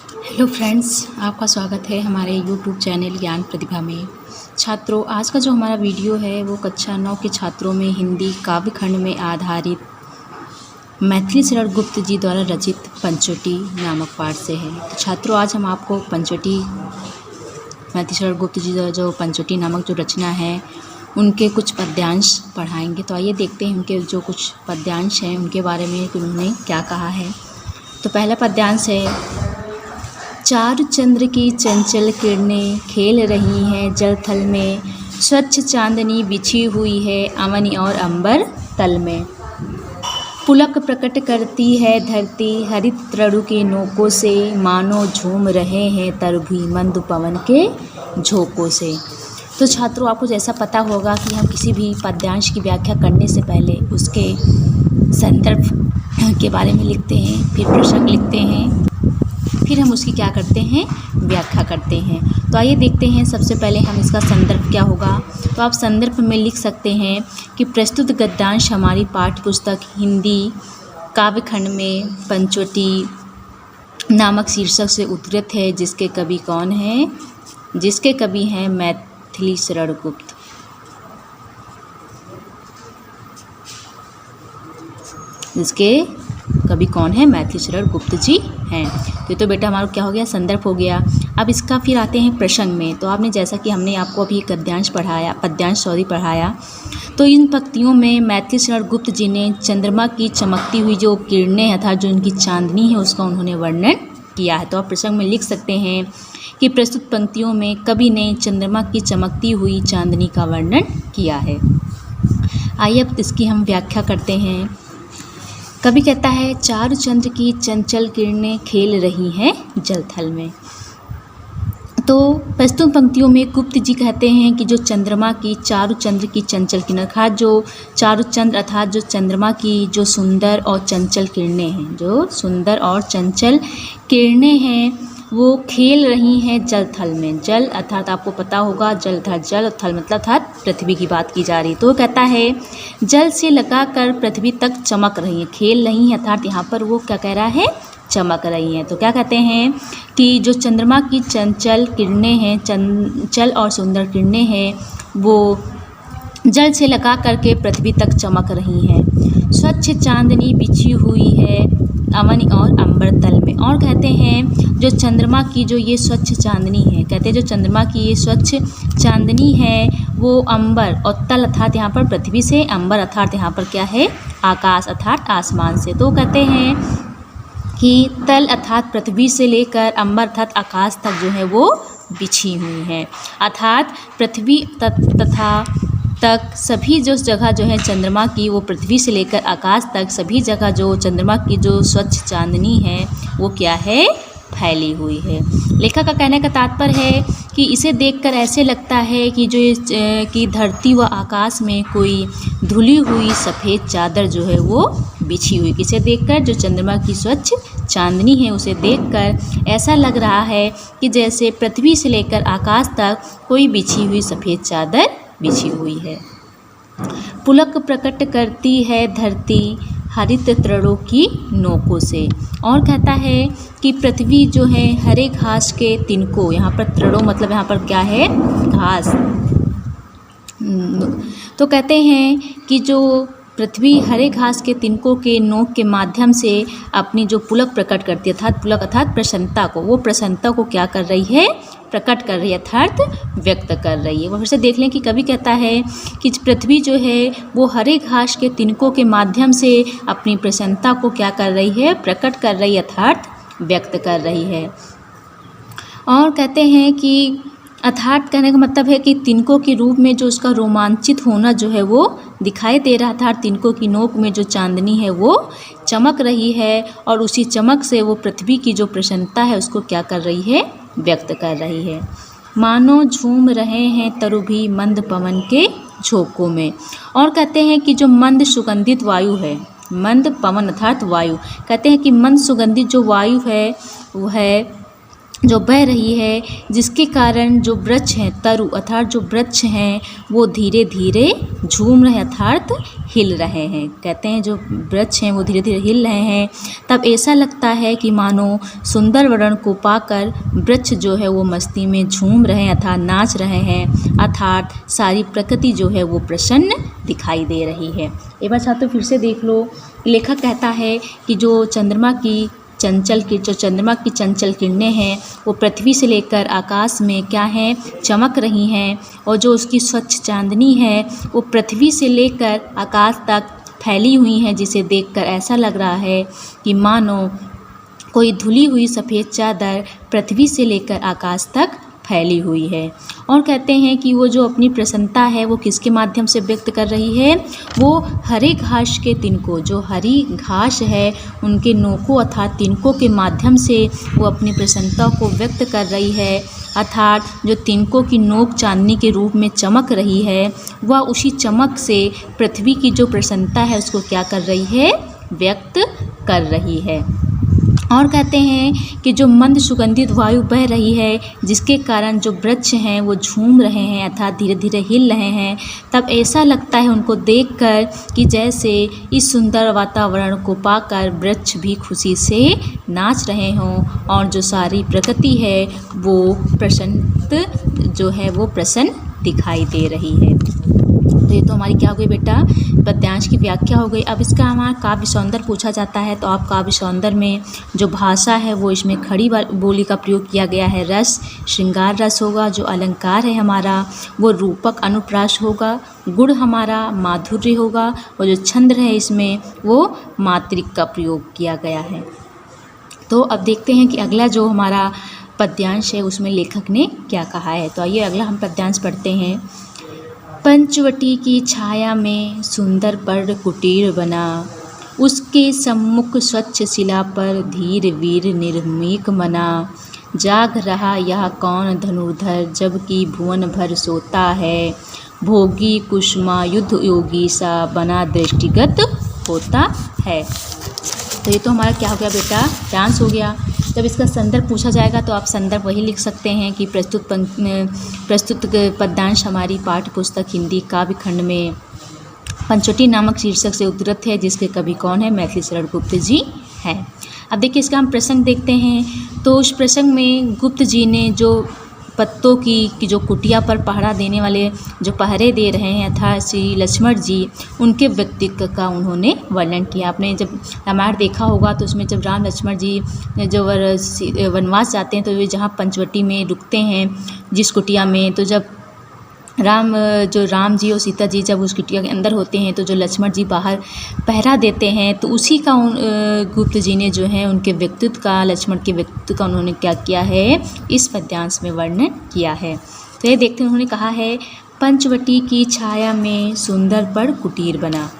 Hello friends, आपका स्वागत है हमारे यूट्यूब चैनल ज्ञान प्रतिभा में। छात्रों, आज का जो हमारा वीडियो है वो कक्षा 9 के छात्रों में हिंदी काव्य खंड में आधारित मैथिली शरण गुप्त जी द्वारा रचित पंचवटी नामक पाठ से है। तो छात्रों, आज हम आपको पंचवटी मैथिली शरण गुप्त जी द्वारा जो पंचवटी नामक जो रचना है उनके कुछ पद्यांश पढ़ाएंगे। तो आइए देखते हैं उनके जो कुछ पद्यांश हैं उनके बारे में कि उन्होंने क्या कहा है। तो पहला पद्यांश है, चारु चंद्र की चंचल किरणें खेल रही हैं जल थल में, स्वच्छ चांदनी बिछी हुई है अवन और अंबर तल में। पुलक प्रकट करती है धरती हरित तृणों के नोकों से, मानो झूम रहे हैं तरभी मंद पवन के झोंकों से। तो छात्रों, आपको जैसा पता होगा कि हम किसी भी पद्यांश की व्याख्या करने से पहले उसके संदर्भ के बारे में लिखते हैं, फिर प्रसंग लिखते हैं, फिर हम उसकी क्या करते हैं, व्याख्या करते हैं। तो आइए देखते हैं सबसे पहले हम इसका संदर्भ क्या होगा। तो आप संदर्भ में लिख सकते हैं कि प्रस्तुत गद्यांश हमारी पाठ्य पुस्तक हिंदी काव्य खंड में पंचवटी नामक शीर्षक से उद्धृत है, जिसके कवि कौन हैं, जिसके कवि हैं मैथिली शरण गुप्त। जिसके कवि कौन है, मैथिली शरण गुप्त जी हैं। तो बेटा हमारा क्या हो गया, संदर्भ हो गया। अब इसका फिर आते हैं प्रसंग में। तो आपने जैसा कि हमने आपको अभी पद्यांश पढ़ाया, तो इन पंक्तियों में मैथिली शरण गुप्त जी ने चंद्रमा की चमकती हुई जो किरणें अर्थात जो उनकी चांदनी है उसका उन्होंने वर्णन किया है। तो आप प्रसंग में लिख सकते हैं कि प्रस्तुत पंक्तियों में कवि ने चंद्रमा की चमकती हुई चांदनी का वर्णन किया है। आइए अब इसकी हम व्याख्या करते हैं। कवि कहता है, चारु चंद्र की चंचल किरणें खेल रही हैं जल थल में। तो प्रस्तुत पंक्तियों में गुप्त जी कहते हैं कि जो चंद्रमा की चारु चंद्र की चंचल किरणें अर्थात जो चारु चंद्र अर्थात जो चंद्रमा की जो सुंदर और चंचल किरणें हैं, जो सुंदर और चंचल किरणें हैं वो खेल रही हैं जल थल में। जल अर्थात आपको पता होगा जल था, जल थल मतलब अर्थात पृथ्वी की बात की जा रही। तो कहता है जल से लगाकर पृथ्वी तक चमक रही हैं, खेल रही हैं अर्थात यहाँ पर वो क्या कह रहा है, चमक रही हैं। तो क्या कहते हैं कि जो चंद्रमा की चंचल किरणें हैं, चंचल और सुंदर किरणें हैं, वो जल से लगा करके पृथ्वी तक चमक रही हैं। स्वच्छ चांदनी बिछी हुई है अवन और अंबर तल में। और कहते हैं जो चंद्रमा की जो ये स्वच्छ चांदनी है, कहते हैं जो चंद्रमा की ये स्वच्छ चांदनी है वो अंबर और तल अर्थात यहाँ पर पृथ्वी से, अंबर अर्थात यहाँ पर क्या है, आकाश अर्थात आसमान से। तो कहते हैं कि तल अर्थात पृथ्वी से लेकर अंबर अर्थात आकाश तक जो है वो बिछी हुई है, अर्थात पृथ्वी तथा तक सभी जो जगह जो है चंद्रमा की वो पृथ्वी से लेकर आकाश तक सभी जगह जो चंद्रमा की जो स्वच्छ चांदनी है वो क्या है, फैली हुई है। लेखक का कहने का तात्पर्य है कि इसे देखकर ऐसे लगता है कि जो कि धरती व आकाश में कोई धुली हुई सफ़ेद चादर जो है वो बिछी हुई। इसे देखकर जो चंद्रमा की स्वच्छ चांदनी है उसे देखकर ऐसा लग रहा है कि जैसे पृथ्वी से लेकर आकाश तक कोई बिछी हुई सफ़ेद चादर बिछी हुई है। पुलक प्रकट करती है धरती हरित तृणों की नोकों से। और कहता है कि पृथ्वी जो है हरे घास के तिनकों, यहाँ पर तृणों मतलब यहाँ पर क्या है, घास। तो कहते हैं कि जो पृथ्वी हरे घास के तिनकों के नोक के माध्यम से अपनी जो पुलक प्रकट करती है अर्थात पुलक अर्थात प्रसन्नता को, वो प्रसन्नता को क्या कर रही है, प्रकट कर रही है अर्थात व्यक्त कर रही है। वो फिर से देख लें कि कवि कहता है कि पृथ्वी जो है वो हरे घास के तिनकों के माध्यम से अपनी प्रसन्नता को क्या कर रही है, प्रकट कर रही है अर्थात व्यक्त कर रही है। और कहते हैं कि अर्थात कहने का मतलब है कि तिनकों के रूप में जो उसका रोमांचित होना जो है वो दिखाई दे रहा था। तिनकों की नोक में जो चांदनी है वो चमक रही है और उसी चमक से वो पृथ्वी की जो प्रसन्नता है उसको क्या कर रही है, व्यक्त कर रही है। मानो झूम रहे हैं तरुभी मंद पवन के झोंकों में। और कहते हैं कि जो मंद सुगंधित वायु है, मंद पवन अर्थात वायु, कहते हैं कि मंद सुगंधित जो वायु है वो है जो बह रही है, जिसके कारण जो वृक्ष हैं तरु अर्थात जो वृक्ष हैं वो धीरे धीरे झूम रहे अर्थात हिल रहे हैं। कहते हैं जो वृक्ष हैं वो धीरे धीरे हिल रहे हैं। तब ऐसा लगता है कि मानो सुंदर वर्ण को पाकर वृक्ष जो है वो मस्ती में झूम रहे हैं अर्थात नाच रहे हैं, अर्थात सारी प्रकृति जो है वो प्रसन्न दिखाई दे रही है। एक बार छात्रों फिर से देख लो, लेखक कहता है कि जो चंद्रमा की चंचल किरणें हैं वो पृथ्वी से लेकर आकाश में क्या हैं, चमक रही हैं, और जो उसकी स्वच्छ चांदनी है वो पृथ्वी से लेकर आकाश तक फैली हुई हैं, जिसे देखकर ऐसा लग रहा है कि मानो कोई धुली हुई सफ़ेद चादर पृथ्वी से लेकर आकाश तक फैली हुई है। और कहते हैं कि वो जो अपनी प्रसन्नता है वो किसके माध्यम से व्यक्त कर रही है, वो हरे घास के तिनकों, जो हरी घास है उनके नोकों अर्थात तिनकों के माध्यम से वो अपनी प्रसन्नता को व्यक्त कर रही है, अर्थात जो तिनकों की नोक चांदनी के रूप में चमक रही है वह उसी चमक से पृथ्वी की जो प्रसन्नता है उसको क्या कर रही है, व्यक्त कर रही है। और कहते हैं कि जो मंद सुगंधित वायु बह रही है, जिसके कारण जो वृक्ष हैं वो झूम रहे हैं अर्थात धीरे धीरे हिल रहे हैं, तब ऐसा लगता है उनको देखकर कि जैसे इस सुंदर वातावरण को पाकर वृक्ष भी खुशी से नाच रहे हों और जो सारी प्रकृति है वो प्रसन्न दिखाई दे रही है। तो ये तो हमारी क्या हो गई बेटा, पद्यांश की व्याख्या हो गई। अब इसका हमारा काव्य सौंदर्य पूछा जाता है, तो आप काव्य सौंदर्य में जो भाषा है वो इसमें खड़ी बोली का प्रयोग किया गया है। रस श्रृंगार रस होगा, जो अलंकार है हमारा वो रूपक अनुप्रास होगा, गुण हमारा माधुर्य होगा, और जो छंद है इसमें वो मात्रिक का प्रयोग किया गया है। तो अब देखते हैं कि अगला जो हमारा पद्यांश है उसमें लेखक ने क्या कहा है। तो आइए अगला हम पद्यांश पढ़ते हैं। पंचवटी की छाया में सुंदर पर कुटीर बना, उसके सम्मुख स्वच्छ शिला पर धीर वीर निर्मीक मना। जाग रहा यह कौन धनुर्धर, जबकि भुवन भर सोता है। भोगी कुसुमा युद्ध योगी सा, बना दृष्टिगत होता है। तो ये तो हमारा क्या हो गया बेटा, डांस हो गया। जब इसका संदर्भ पूछा जाएगा तो आप संदर्भ वही लिख सकते हैं कि प्रस्तुत पद्यांश हमारी पाठ्य पुस्तक हिंदी काव्य खंड में पंचवटी नामक शीर्षक से उद्धृत है, जिसके कवि कौन है, मैथिली शरण गुप्त जी हैं। अब देखिए इसका हम प्रसंग देखते हैं। तो उस प्रसंग में गुप्त जी ने जो पत्तों की जो कुटिया पर पहरा देने वाले जो पहरे दे रहे हैं अर्थात श्री लक्ष्मण जी, उनके व्यक्तित्व का उन्होंने वर्णन किया। आपने जब रामायण देखा होगा तो उसमें जब राम लक्ष्मण जी जो वनवास जाते हैं तो वे जहाँ पंचवटी में रुकते हैं जिस कुटिया में, तो जब राम जी और सीता जी जब उस कुटिया के अंदर होते हैं तो जो लक्ष्मण जी बाहर पहरा देते हैं, तो उसी का गुप्त जी ने जो है उनके व्यक्तित्व का, लक्ष्मण के व्यक्तित्व का उन्होंने क्या किया है, इस पद्यांश में वर्णन किया है। तो ये देखते हैं उन्होंने कहा है, पंचवटी की छाया में सुंदर पर कुटीर बना।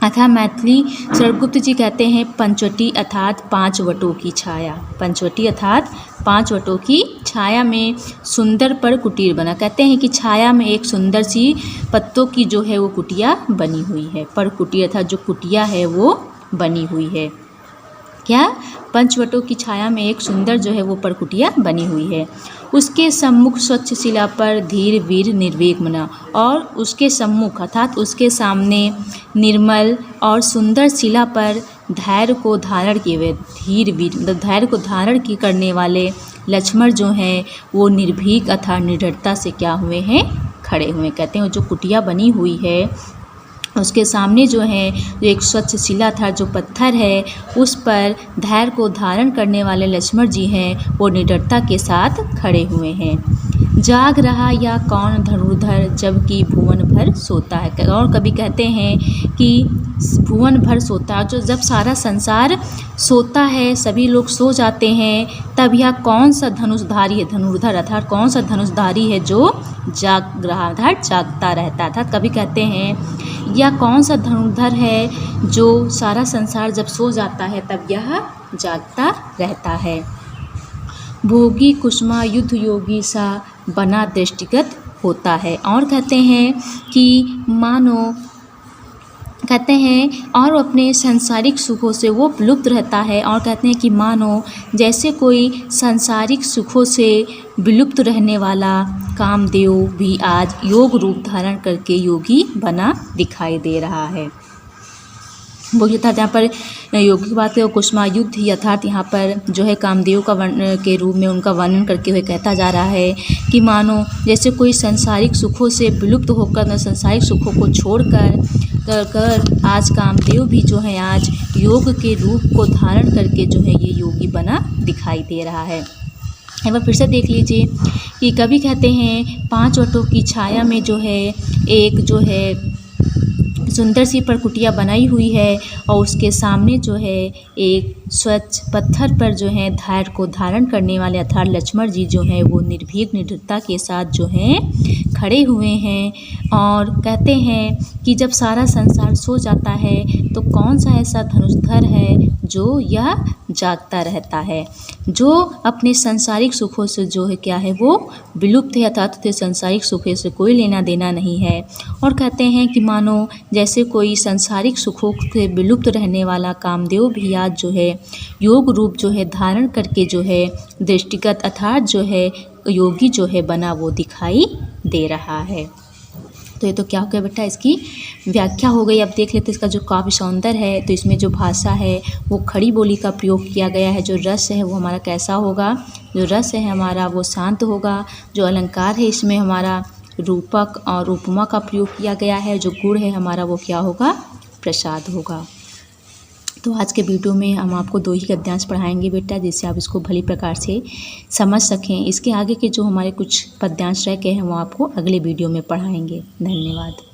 अर्थात मैथिली शरणगुप्त जी कहते हैं पंचवटी अर्थात 5 वटों की छाया, पंचवटी अर्थात 5 वटों की छाया में सुंदर पर कुटीर बना। कहते हैं कि छाया में एक सुंदर सी पत्तों की जो है वो कुटिया बनी हुई है, पर कुटिया अर्थात जो कुटिया है वो बनी हुई है। क्या, पंचवटों की छाया में एक सुंदर जो है वो परकुटिया बनी हुई है। उसके सम्मुख स्वच्छ शिला पर धीर वीर निर्वेग मना, और उसके सम्मुख अर्थात उसके सामने निर्मल और सुंदर शिला पर धैर्य को धारण किए हुए धीर वीर मतलब धैर्य को धारण की करने वाले लक्ष्मण जो हैं वो निर्भीक अर्थात निडरता से क्या हुए हैं, खड़े हुए। कहते हैं जो कुटिया बनी हुई है उसके सामने जो है जो एक स्वच्छ शिला था, जो पत्थर है, उस पर धैर्य को धारण करने वाले लक्ष्मण जी हैं वो निडरता के साथ खड़े हुए हैं। जाग रहा या कौन धनुर्धर, जबकि भुवन भर सोता है। और कभी कहते हैं कि भुवन भर सोता है, जो जब सारा संसार सोता है, सभी लोग सो जाते हैं, तब यह कौन सा धनुषधारी है, धनुर्धर अर्थात कौन सा धनुषधारी है जो जाग रहा अर्थात जागता रहता था। कभी कहते हैं या कौन सा धनुर्धर है जो सारा संसार जब सो जाता है तब यह जागता रहता है। भोगी कुसुमा युद्ध योगी सा, बना दृष्टिगत होता है। और कहते हैं कि मानो कहते हैं और अपने सांसारिक सुखों से वो विलुप्त रहता है। और कहते हैं कि मानो जैसे कोई सांसारिक सुखों से विलुप्त रहने वाला कामदेव भी आज योग रूप धारण करके योगी बना दिखाई दे रहा है। बोलिए था जहाँ पर योगी की बात है, कुसुमायुद्ध यथार्थ यहाँ पर जो है कामदेव का वर्णन के रूप में उनका वर्णन करके हुए कहता जा रहा है कि मानो जैसे कोई सांसारिक सुखों से विलुप्त होकर सांसारिक सुखों को छोड़कर आज कामदेव भी जो है आज योग के रूप को धारण करके जो है ये योगी बना दिखाई दे रहा है। एक बार फिर से देख लीजिए कि कभी कहते हैं 5 वटों की छाया में जो है एक जो है सुंदर सी परकुटिया बनाई हुई है और उसके सामने जो है एक स्वच्छ पत्थर पर जो है धैर्य को धारण करने वाले अर्थात लक्ष्मण जी जो हैं वो निर्भीक निडरता के साथ जो हैं खड़े हुए हैं। और कहते हैं कि जब सारा संसार सो जाता है तो कौन सा ऐसा धनुर्धर है जो यह जागता रहता है, जो अपने सांसारिक सुखों से जो है क्या है वो विलुप्त है, अर्थात सांसारिक सुखों से कोई लेना देना नहीं है। और कहते हैं कि मानो जैसे कोई सांसारिक सुखों से विलुप्त रहने वाला कामदेव भी आज जो है योग रूप जो है धारण करके जो है दृष्टिगत अर्थात जो है योगी जो है बना वो दिखाई दे रहा है। तो ये तो क्या हो गया बेटा, इसकी व्याख्या हो गई। अब देख लेते इसका जो काव्य सौंदर्य है, तो इसमें जो भाषा है वो खड़ी बोली का प्रयोग किया गया है। जो रस है वो हमारा कैसा होगा, जो रस है हमारा वो शांत होगा। जो अलंकार है इसमें हमारा रूपक और उपमा का प्रयोग किया गया है। जो गुण है हमारा वो क्या होगा, प्रसाद होगा। तो आज के वीडियो में हम आपको 2 ही गद्यांश पढ़ाएंगे बेटा, जिससे आप इसको भली प्रकार से समझ सकें। इसके आगे के जो हमारे कुछ पद्यांश रह गए हैं वो आपको अगले वीडियो में पढ़ाएंगे। धन्यवाद।